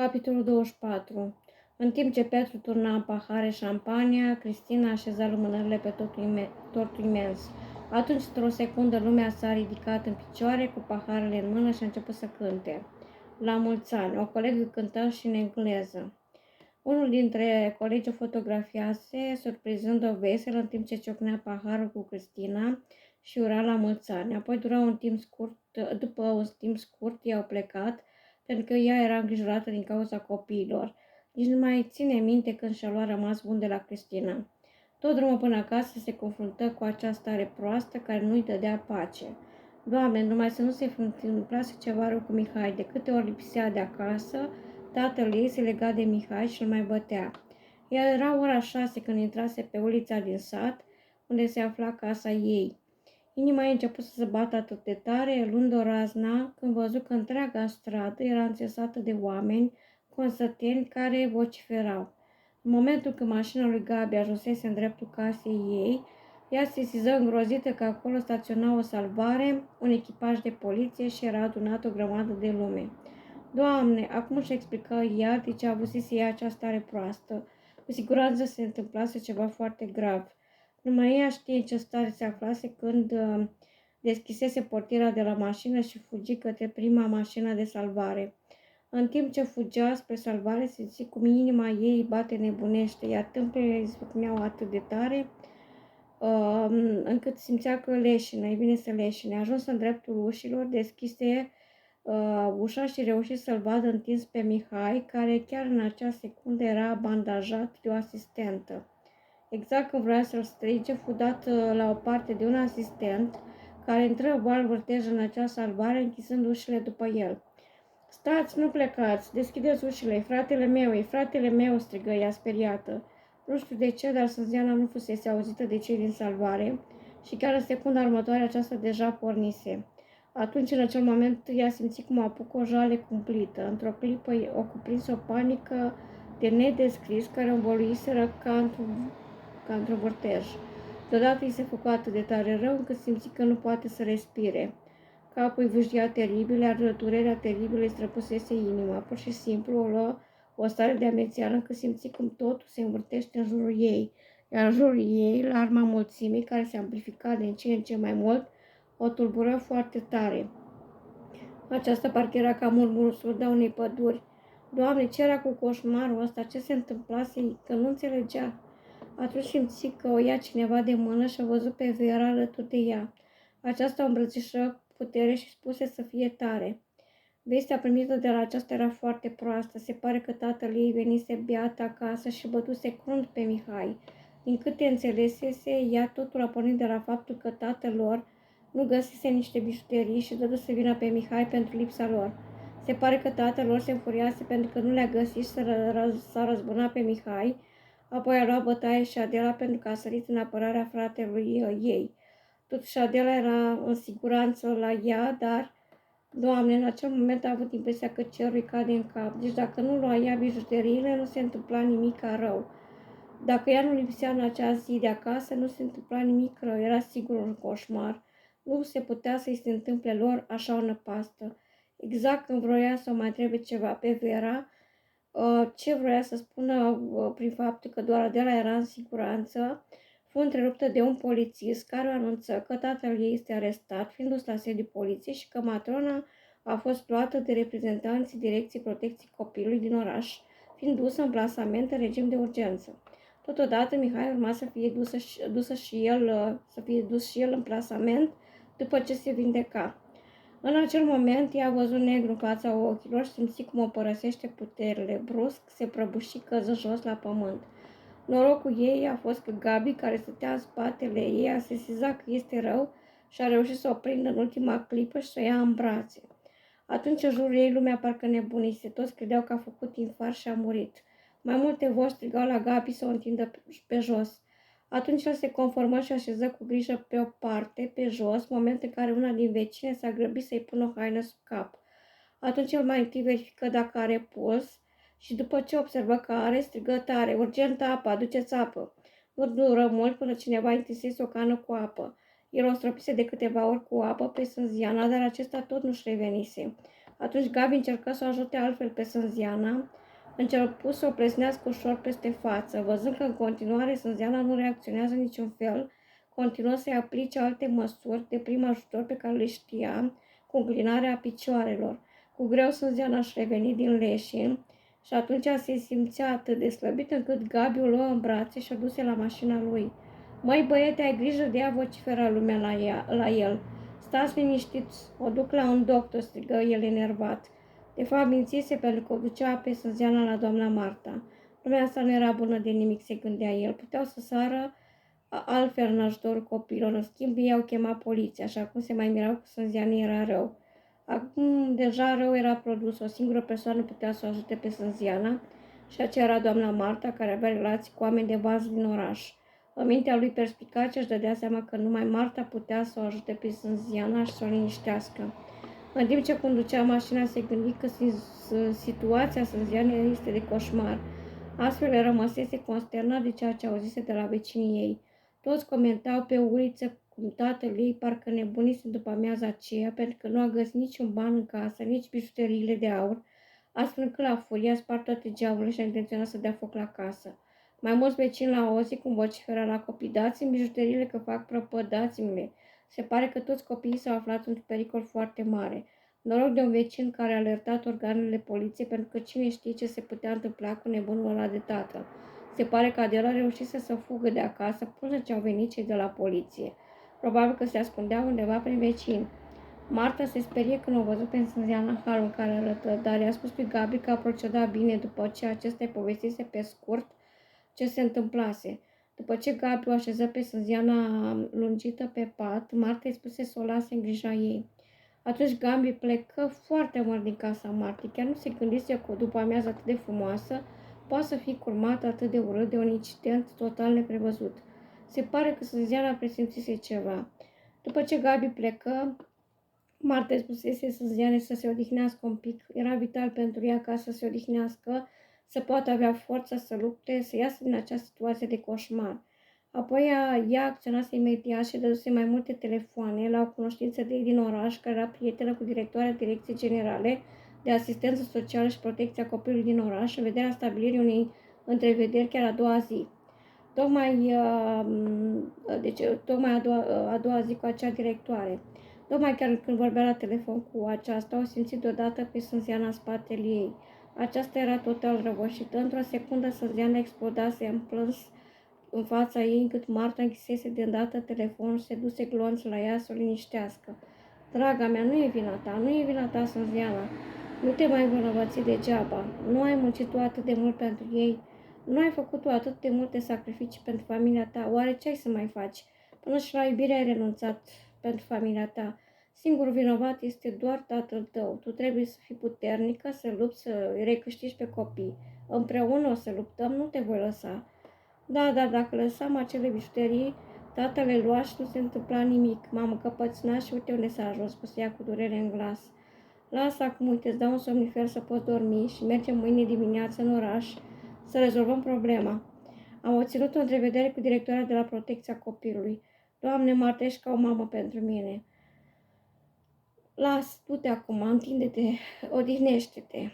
Capitolul 24. În timp ce Petru turna în pahare șampania, Cristina așeza lumânările pe tortul imens. Atunci, într-o secundă, lumea s-a ridicat în picioare cu paharele în mână și a început să cânte. La mulți ani, o colegă cânta și în engleză. Unul dintre colegi o fotografiase, surprinzând-o veselă în timp ce ciocnea paharul cu Cristina și ura la mulți ani. Apoi după un timp scurt, ei au plecat, pentru că ea era îngrijorată din cauza copiilor. Nici nu mai ține minte când și-a luat rămas bun de la Cristina. Tot drumul până acasă se confruntă cu această stare proastă care nu-i dădea pace. Doamne, numai să nu se întâmplase ceva rău cu Mihai. De câte ori lipsea de acasă, tatăl ei se lega de Mihai și îl mai bătea. Era ora 6 când intrase pe ulița din sat, unde se afla casa ei. Inima ei început să se bată atât de tare, luând o razna, când văzu că întreaga stradă era înțesată de oameni consăteni care vociferau. În momentul când mașina lui Gabi ajunsese în dreptul casei ei, ea se sesiză îngrozită că acolo staționa o salvare, un echipaj de poliție și era adunat o grămadă de lume. Doamne, acum își explică ea de ce avusese ea această stare proastă. Cu siguranță se întâmplase ceva foarte grav. Numai ea știe în ce stare se aflase când deschisese portiera de la mașină și fugi către prima mașină de salvare. În timp ce fugea spre salvare, se simți cum inima ei bate nebunește, iar tâmplele îi zvâcneau atât de tare încât simțea că leșină, îi vine să leșine. Ajuns în dreptul ușilor, deschise ușa și reuși să-l vadă întins pe Mihai, care chiar în acea secundă era bandajat de o asistentă. Exact când vrea să-l strige, fu dat la o parte de un asistent, care intră val vârtej în acea salvare, închisând ușile după el. Stați, nu plecați, deschideți ușile, e fratele meu, strigă ea speriată. Nu știu de ce, dar sânziana nu fusese auzită de cei din salvare și chiar în secunda următoare aceasta deja pornise. Atunci, în acel moment, ea simți cum apucă o jale cumplită. Într-o clipă o cuprinse o panică de nedescris care o învăluiseră ca într-un vârtej. Deodată îi se făcu atât de tare rău încât simți că nu poate să respire. Capul îi vâșdea teribil, iar durerea teribilă îi străpusese inima. Pur și simplu o luă o stare de amețeală încât simți cum totul se învârtește în jurul ei, iar în jurul ei, larma mulțimii, care se amplifica din ce în ce mai mult, o tulbură foarte tare. Aceasta parcă era ca murmurul surd a unei păduri. Doamne, ce era cu coșmarul ăsta? Ce se întâmplase? Că nu înțelegea. Atunci simți că o ia cineva de mână și a văzut pe Vera alături de ea. Aceasta o îmbrățișă putere și spuse să fie tare. Vestea primită de la aceasta era foarte proastă. Se pare că tatăl ei venise beat acasă și bătuse crunt pe Mihai. Din câte înțelesese, ea totul a pornit de la faptul că tatăl lor nu găsise niște bijuterii și dădu să vină pe Mihai pentru lipsa lor. Se pare că tatăl lor se înfuriase pentru că nu le-a găsit și s-a răzbunat pe Mihai, apoi a luat bătaie și Adela pentru că a sărit în apărarea fratelui ei. Totuși Adela era în siguranță la ea, dar, Doamne, în acel moment a avut impresia că cerul îi cade în cap. Deci dacă nu lua ea bijuteriile, nu se întâmpla nimic rău. Dacă ea nu lipsea în acea zi de acasă, nu se întâmpla nimic rău. Era sigur un coșmar. Nu se putea să-i se întâmple lor așa o năpastă. Exact când vroia să o mai întrebe ceva pe Vera, ce vroia să spună prin faptul că doar Adela era în siguranță, fu întreruptă de un polițist care o anunță că tatăl ei este arestat, fiind dus la sediul poliției și că matrona a fost luată de reprezentanții Direcției Protecției Copilului din oraș, fiind dusă în plasament în regim de urgență. Totodată, Mihai urma să fie dus și el în plasament după ce se vindeca. În acel moment, ea a văzut negru în fața ochilor și simți cum o părăsește puterile. Brusc se prăbuși, căză jos la pământ. Norocul ei a fost că Gabi, care stătea în spatele ei, a sesizat că este rău și a reușit să o prindă în ultima clipă și să o ia în brațe. Atunci, în jurul ei, lumea parcă nebunise. Toți credeau că a făcut infart și a murit. Mai multe voci strigau la Gabi să o întindă pe jos. Atunci el se conformă și așeză cu grijă pe o parte, pe jos, moment în care una din vecine s-a grăbit să-i pună o haină sub cap. Atunci el mai întâi verifică dacă are puls și după ce observă că are, strigă tare: urgent apă, aduceți apă. Nu dură mult până cineva întinsese o cană cu apă. El o stropise de câteva ori cu apă pe Sânziana, dar acesta tot nu-și revenise. Atunci Gabi încercă să o ajute altfel pe Sânziana, început să o plesnească ușor peste față. Văzând că în continuare Sânziana nu reacționează niciun fel, continuă să-i aplice alte măsuri de prim ajutor pe care le știa, cu înclinarea picioarelor. Cu greu Sânziana își reveni din leșin și atunci se simțea atât de slăbit încât Gabi o luă în brațe și o duse la mașina lui. Măi băiete, ai grijă de ea, vocifera lumea la el. Stați liniștiți, o duc la un doctor, strigă el enervat. De fapt, mințise pentru că o ducea pe Sânziana la doamna Marta. Lumea asta nu era bună de nimic, se gândea el. Puteau să sară altfel în ajutorul copilor. În schimb, ei au chemat poliția, așa cum se mai mirau că Sânziana era rău. Acum deja rău era produs. O singură persoană putea să o ajute pe Sânziana și aceea era doamna Marta, care avea relații cu oameni de bază din oraș. În mintea lui perspicace își dădea seama că numai Marta putea să o ajute pe Sânziana și să o liniștească. În timp ce conducea mașina, se gândi că situația Sânzianei este de coșmar. Astfel rămăsese consternat de ceea ce auzise de la vecinii ei. Toți comentau pe uliță cum tatăl ei parcă nebunise după amiaza aceea, pentru că nu a găsit niciun ban în casă, nici bijuteriile de aur, astfel încât la furie a spart toate geamurile și a intenționat să dea foc la casă. Mai mulți vecini l-au auzit cum vocifera la copii: dați-mi bijuteriile că fac prăpăd, dați-mi-le. Se pare că toți copiii s-au aflat într-un pericol foarte mare. Noroc de un vecin care a alertat organele poliției, pentru că cine știe ce se putea întâmpla cu nebunul ăla de tată. Se pare că Adela reușise să fugă de acasă până ce au venit cei de la poliție. Probabil că se ascundea undeva prin vecini. Marta se sperie când o văzut pe Sânziana în halul în care arătă, dar i-a spus lui Gabi că a procedat bine după ce acesta îi povestise pe scurt ce se întâmplase. După ce Gabi o așeză pe Sânziana lungită pe pat, Marta îi spuse să o lase în grija ei. Atunci Gabi plecă foarte mult din casa Martei. Chiar nu se gândise că după amiază atât de frumoasă poate să fie curmată atât de urât de un incident total neprevăzut. Se pare că Sânziana presimțise ceva. După ce Gabi plecă, Marta îi spusese Sânziane să se odihnească un pic. Era vital pentru ea ca să se odihnească, să poată avea forța să lupte, să iasă din această situație de coșmar. Apoi ea acționase imediat și dăduse mai multe telefoane la o cunoștință de ei din oraș, care era prietenă cu directoarea Direcției Generale de Asistență Socială și Protecția Copilului din oraș, în vederea stabilirii unei întrevederi chiar a doua zi. Tocmai a doua zi cu acea directoare. Tocmai chiar când vorbea la telefon cu aceasta, o simțit deodată pe Sânziana în spatele ei. Aceasta era total răvășită. Într-o secundă Sânziana explodase în plâns în fața ei, încât Marta închisese de îndată telefonul și se duse glonț la ea să o liniștească. Draga mea, nu e vina ta, nu e vina ta, Sânziana. Nu te mai învinovăți degeaba. Nu ai muncit tu atât de mult pentru ei. Nu ai făcut tu atât de multe sacrificii pentru familia ta. Oare ce ai să mai faci? Până și la iubire ai renunțat pentru familia ta. Singurul vinovat este doar tatăl tău. Tu trebuie să fii puternică, să lupți, să îi recâștigi pe copii. Împreună o să luptăm, nu te voi lăsa. Da, dar dacă lăsam acele bijuterii, tata le lua și nu se întâmpla nimic. M-am încăpățânat și uite unde s-a ajuns, spuse ea cu durere în glas. Lasă acum, uite, îți dau un somnifer să poți dormi și mergem mâine dimineață în oraș să rezolvăm problema. Am obținut o întrevedere cu directoarea de la Protecția Copilului. Doamne, Marta, ești ca o mamă pentru mine. Las, du-te acum, întinde-te, odihnește-te.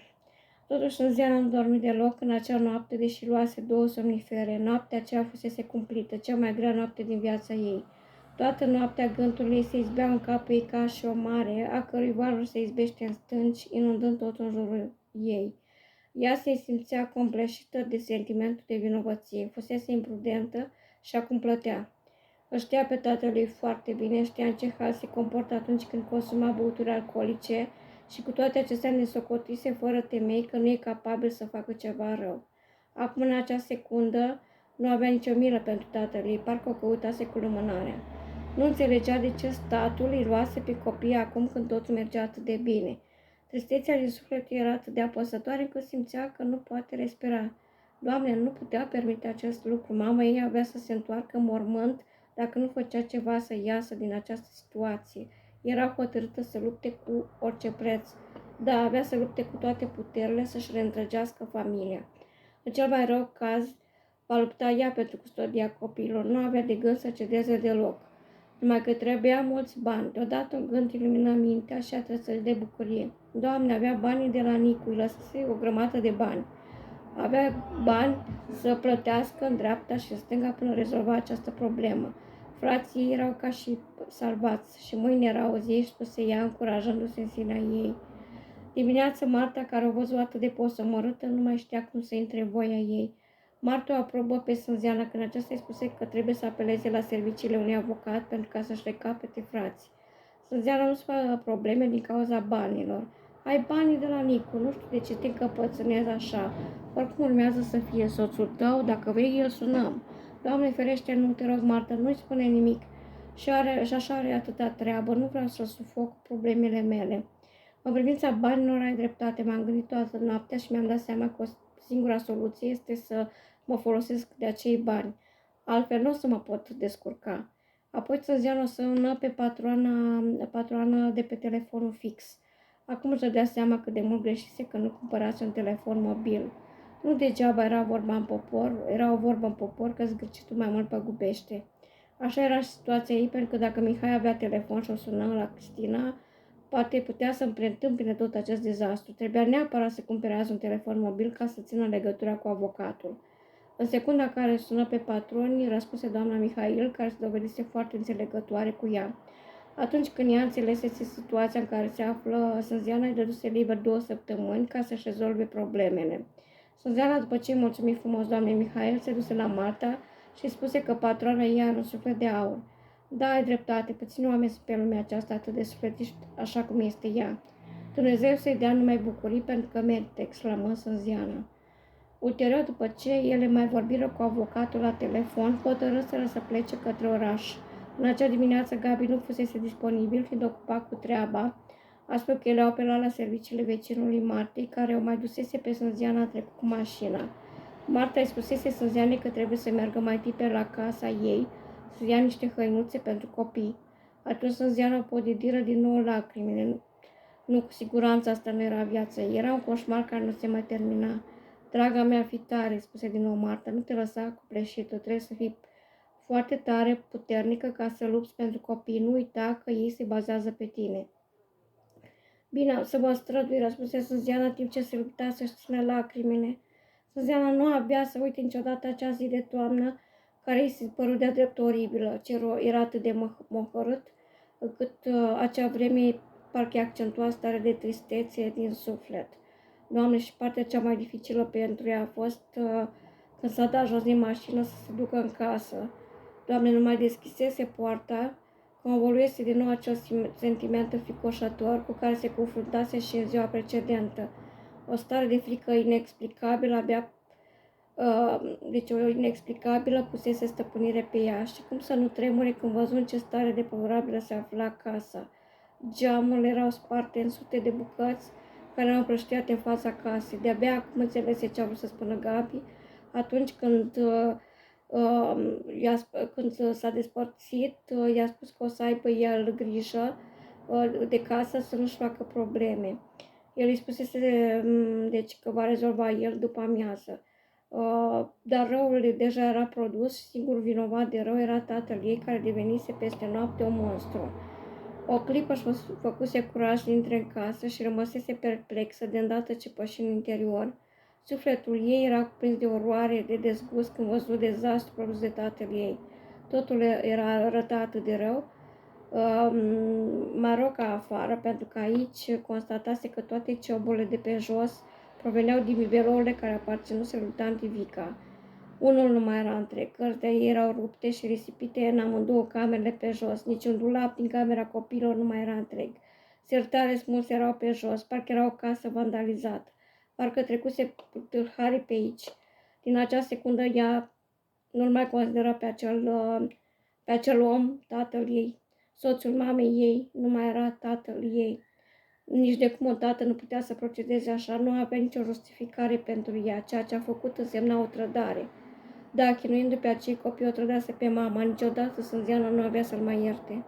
Totuși, Sânziana nu dormi deloc în acea noapte, deși luase 2 somnifere. Noaptea aceea fusese cumplită, cea mai grea noapte din viața ei. Toată noaptea gândurile ei se izbeau în capul ei ca și o mare, a cărui valuri se izbește în stânci, inundând tot în jurul ei. Ea se simțea compleșită de sentimentul de vinovăție, fusese imprudentă și acum plătea. Îl știa pe tatăl lui foarte bine, știa în ce hal se comportă atunci când consuma băuturi alcoolice și cu toate acestea ne socotise fără temei că nu e capabil să facă ceva rău. Acum, în acea secundă, nu avea nicio milă pentru tatăl ei, parcă o căutase cu lumânarea. Nu înțelegea de ce statul îi luase pe copii acum când totul mergea atât de bine. Tristețea din suflet era atât de apăsătoare că simțea că nu poate respira. Doamne, nu putea permite acest lucru. Mama ei avea să se întoarcă în mormânt dacă nu făcea ceva să iasă din această situație. Era hotărâtă să lupte cu orice preț. Da, avea să lupte cu toate puterile să-și reîntregească familia. În cel mai rău caz, va lupta ea pentru custodia copiilor. Nu avea de gând să cedeze deloc. Numai că trebuia mulți bani. Deodată un gând ilumină mintea și a trăsărit de bucurie. Doamne, avea banii de la Nicu, îi lăsase o grămadă de bani. Avea bani să plătească în dreapta și în stânga până rezolva această problemă. Frații ei erau ca și salvați și mâine era o zi, își spuse ea, încurajându-se în sinea ei. Dimineața, Marta, care o văzut atât de posomorâtă, nu mai știa cum să intre în voia ei. Marta o aprobă pe Sânziana când aceasta îi spuse că trebuie să apeleze la serviciile unui avocat pentru ca să-și recapete frații. Sânziana nu-ți facă probleme din cauza banilor. Ai banii de la Nicu, nu știu de ce te încăpățânezi așa. Oricum urmează să fie soțul tău, dacă vrei îl sunăm. Doamne ferește, nu te rog, Marta, nu-i spune nimic. Și așa are atâta treabă, nu vreau să sufoc cu problemele mele. În privința banilor ai dreptate, m-am gândit toată noaptea și mi-am dat seama că o singura soluție este să mă folosesc de acei bani. Altfel nu o să mă pot descurca. Apoi Țănzean o să sună pe patroana de pe telefonul fix. Acum își dădea seama cât de mult greșise că nu cumpărase un telefon mobil. Nu degeaba era o vorbă în popor că zgârcitul mai mult păgubește. Așa era și situația ei, pentru că dacă Mihai avea telefon și o sună la Cristina, poate putea să preîntâmpine tot acest dezastru. Trebuia neapărat să cumpere azi un telefon mobil ca să țină legătura cu avocatul. În secunda care sună pe patroni, răspunse doamna Mihail, care se dovedise foarte înțelegătoare cu ea. Atunci când ea înțelesese situația în care se află, Sânziana îi dăduse liber 2 săptămâni ca să-și rezolve problemele. Sânziana, după ce îi mulțumi frumos doamnei Mihail, se duse la Marta și spuse că patroana ei are un suflet de aur. Da, ai dreptate, puțini oameni sunt pe lumea aceasta atât de sufletiști așa cum este ea. Dumnezeu să-i dea numai bucurii pentru că merită, exclamă Sânziana. Ulterior, după ce ele mai vorbiră cu avocatul la telefon, hotărâseră să plece către oraș. În acea dimineață, Gabi nu fusese disponibil, fiind ocupat cu treaba, astfel că ele au apelat la serviciile vecinului Martei, care o mai dusese pe Sânziana trecut cu mașina. Marta îi spusese Sânzianei că trebuie să meargă mai tipe la casa ei, să ia niște hăinuțe pentru copii. Atunci Sânziana o podidiră din nou lacrimile. Nu, cu siguranță asta nu era viața ei. Era un coșmar care nu se mai termina. Draga mea, fi tare, spuse din nou Marta, nu te lăsa cu pleșitul, trebuie să fii foarte tare, puternică ca să lupți pentru copii. Nu uita că ei se bazează pe tine. Bine, să mă strădui, răspunse Sânziana, timp ce se lupta să-și țină lacrimile. Sânziana nu avea să uite niciodată acea zi de toamnă, care îi se păru de-a drept oribilă. Cerul era atât de mohorât, încât acea vreme parcă accentua starea de tristețe din suflet. Doamne, și partea cea mai dificilă pentru ea a fost când s-a dat jos din mașină să se ducă în casă. Doamne, nu mai deschisese poarta, convoluise din nou acel sentiment înfricoșător cu care se confruntase și în ziua precedentă. O stare de frică inexplicabilă, deci o inexplicabilă pusese stăpânire pe ea și cum să nu tremure când văzu în ce stare deplorabilă se afla casa. Geamurile erau sparte în sute de bucăți care erau împrăștiate în fața casei. De-abia acum înțelese ce a vrut să spună Gabi atunci când s-a despărțit, i-a spus că o să aibă el grijă de casă să nu-și facă probleme. El îi spusese deci că va rezolva el după amiază. Dar răul deja era produs și singurul vinovat de rău era tatăl ei, care devenise peste noapte un monstru. O clipă și făcuse curaj să intre în casă și rămăsese perplexă de îndată ce păși în interior. Sufletul ei era cuprins de oroare, de dezgust când văzut dezastru produs de tatăl ei. Totul arăta atât de rău. Mă rog ca afară, pentru că aici constatase că toate cioburile de pe jos proveneau din biberourile care aparținuse lui tanti Vica. Unul nu mai era întreg, cărți de ei erau rupte și risipite în amândouă camerele pe jos. Niciun dulap din camera copilor nu mai era întreg. Sertare smulse erau pe jos, parcă era o casă vandalizată. Parcă trecuse tâlharii pe aici. Din acea secundă ea nu-l mai considera pe acel om, tatăl ei. Soțul mamei ei nu mai era tatăl ei. Nici de cum o tată nu putea să procedeze așa, nu avea nicio justificare pentru ea. Ceea ce a făcut însemna o trădare. Da, chinuindu pe acei copii, o trădase pe mama. Niciodată Sânziana nu avea să-l mai ierte.